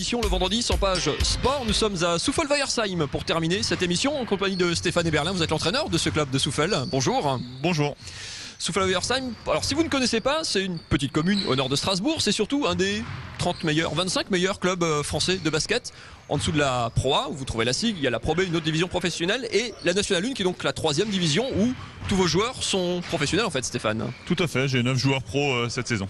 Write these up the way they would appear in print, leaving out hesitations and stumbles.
émission le vendredi sans page sport. Nous sommes à Souffel-Weiersheim pour terminer cette émission en compagnie de Stéphane Eberlin. Vous êtes l'entraîneur de ce club de Souffel. Bonjour. Bonjour. Souffel-Weiersheim, alors si vous ne connaissez pas, c'est une petite commune au nord de Strasbourg. C'est surtout un des 25 meilleurs clubs français de basket. En dessous de la Pro A, où vous trouvez la SIG, il y a la Pro B, une autre division professionnelle, et la National 1 qui est donc la 3e division où tous vos joueurs sont professionnels en fait, Stéphane. Tout à fait, j'ai 9 joueurs pro cette saison.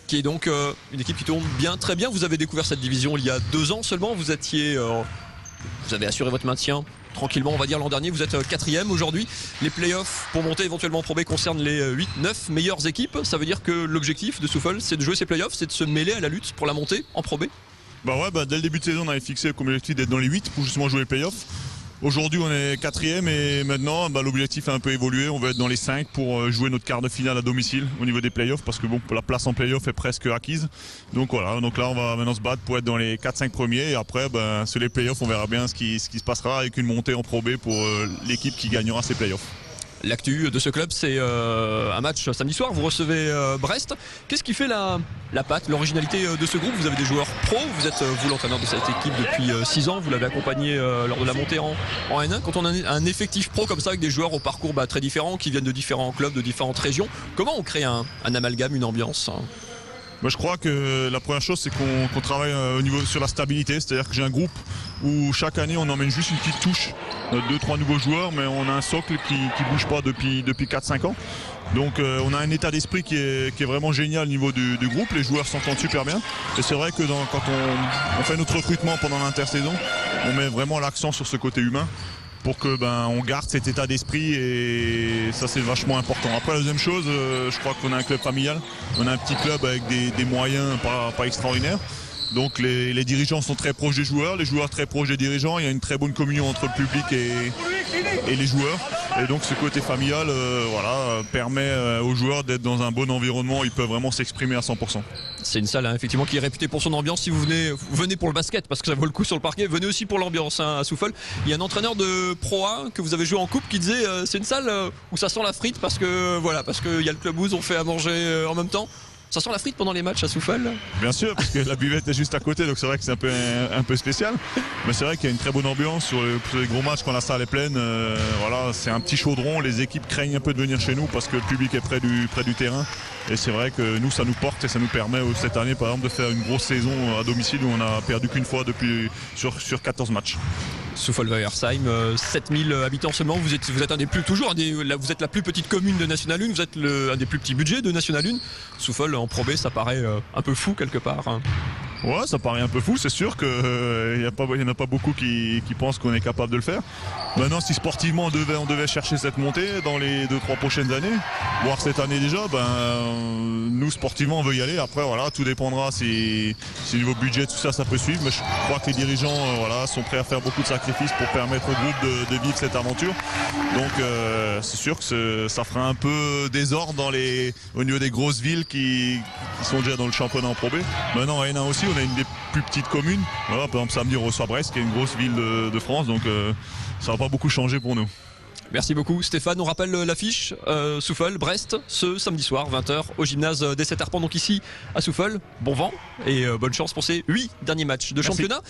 Qui est donc une équipe qui tourne bien, très bien. Vous avez découvert cette division il y a 2 ans seulement. Vous avez assuré votre maintien tranquillement, on va dire, l'an dernier. Vous êtes 4e aujourd'hui. Les playoffs pour monter éventuellement en Pro B concernent les 8-9 meilleures équipes. Ça veut dire que l'objectif de Souffel, c'est de jouer ces playoffs, c'est de se mêler à la lutte pour la montée en Pro B. Dès le début de saison, on avait fixé comme objectif d'être dans les 8 pour justement jouer les playoffs. Aujourd'hui, on est 4e et maintenant, l'objectif a un peu évolué. On veut être dans les 5 pour jouer notre quart de finale à domicile au niveau des playoffs parce que la place en playoff est presque acquise. Donc voilà, donc là, on va maintenant se battre pour être dans les 4-5 premiers et après, sur les playoffs, on verra bien ce qui se passera avec une montée en Pro B pour l'équipe qui gagnera ces playoffs. L'actu de ce club, c'est un match samedi soir. Vous recevez Brest. Qu'est-ce qui fait la patte, l'originalité de ce groupe? Vous avez des joueurs pros. Vous êtes vous l'entraîneur de cette équipe depuis 6 ans. Vous l'avez accompagné lors de la montée en N1. Quand on a un effectif pro comme ça avec des joueurs au parcours très différents, qui viennent de différents clubs, de différentes régions, comment on crée un amalgame, une ambiance? Je crois que la première chose, c'est qu'on travaille sur la stabilité. C'est-à-dire que j'ai un groupe où chaque année, on emmène juste une petite touche, 2-3 nouveaux joueurs, mais on a un socle qui ne bouge pas depuis 4-5 ans. Donc on a un état d'esprit qui est vraiment génial au niveau du groupe. Les joueurs s'entendent super bien. Et c'est vrai que quand on fait notre recrutement pendant l'intersaison, on met vraiment l'accent sur ce côté humain pour que on garde cet état d'esprit et ça c'est vachement important. Après la deuxième chose, je crois qu'on a un club familial, on a un petit club avec des moyens pas extraordinaires. Donc les dirigeants sont très proches des joueurs, les joueurs très proches des dirigeants, il y a une très bonne communion entre le public et les joueurs. Et donc ce côté familial permet aux joueurs d'être dans un bon environnement, ils peuvent vraiment s'exprimer à 100%. C'est une salle effectivement qui est réputée pour son ambiance. Si vous venez pour le basket parce que ça vaut le coup sur le parquet, venez aussi pour l'ambiance à Souffel. Il y a un entraîneur de Pro A que vous avez joué en coupe qui disait c'est une salle où ça sent la frite parce qu'il y a le club où on fait à manger en même temps. Ça sent la frite pendant les matchs à Souffel? Bien sûr, parce que la buvette est juste à côté, donc c'est vrai que c'est un peu spécial. Mais c'est vrai qu'il y a une très bonne ambiance sur les gros matchs quand la salle est pleine. C'est un petit chaudron, les équipes craignent un peu de venir chez nous parce que le public est près du terrain. Et c'est vrai que nous, ça nous porte et ça nous permet cette année, par exemple, de faire une grosse saison à domicile où on n'a perdu qu'une fois sur 14 matchs. Souffel-Weiersheim, 7000 habitants seulement. Vous êtes vous êtes la plus petite commune de National 1. Vous êtes un des plus petits budgets de National 1. Souffel en Pro B, ça paraît un peu fou quelque part. Ouais, ça paraît un peu fou, c'est sûr qu'il n'y en a pas beaucoup qui pensent qu'on est capable de le faire. Maintenant, si sportivement on devait chercher cette montée dans les 2-3 prochaines années, voire cette année déjà, nous sportivement on veut y aller. Après tout dépendra si niveau budget tout ça peut suivre. Mais je crois que les dirigeants sont prêts à faire beaucoup de sacrifices pour permettre au groupe de vivre cette aventure. Donc c'est sûr que ça fera un peu désordre au niveau des grosses villes qui sont déjà dans le championnat en Pro B. Maintenant en N1 aussi, on a une des plus petites communes. Par exemple, samedi, on reçoit Brest, qui est une grosse ville de France. Donc, ça va pas beaucoup changer pour nous. Merci beaucoup, Stéphane. On rappelle l'affiche Souffel, Brest, ce samedi soir, 20h, au gymnase des 7 Arpents. Donc ici, à Souffel. Bon vent et bonne chance pour ces 8 derniers matchs de championnat.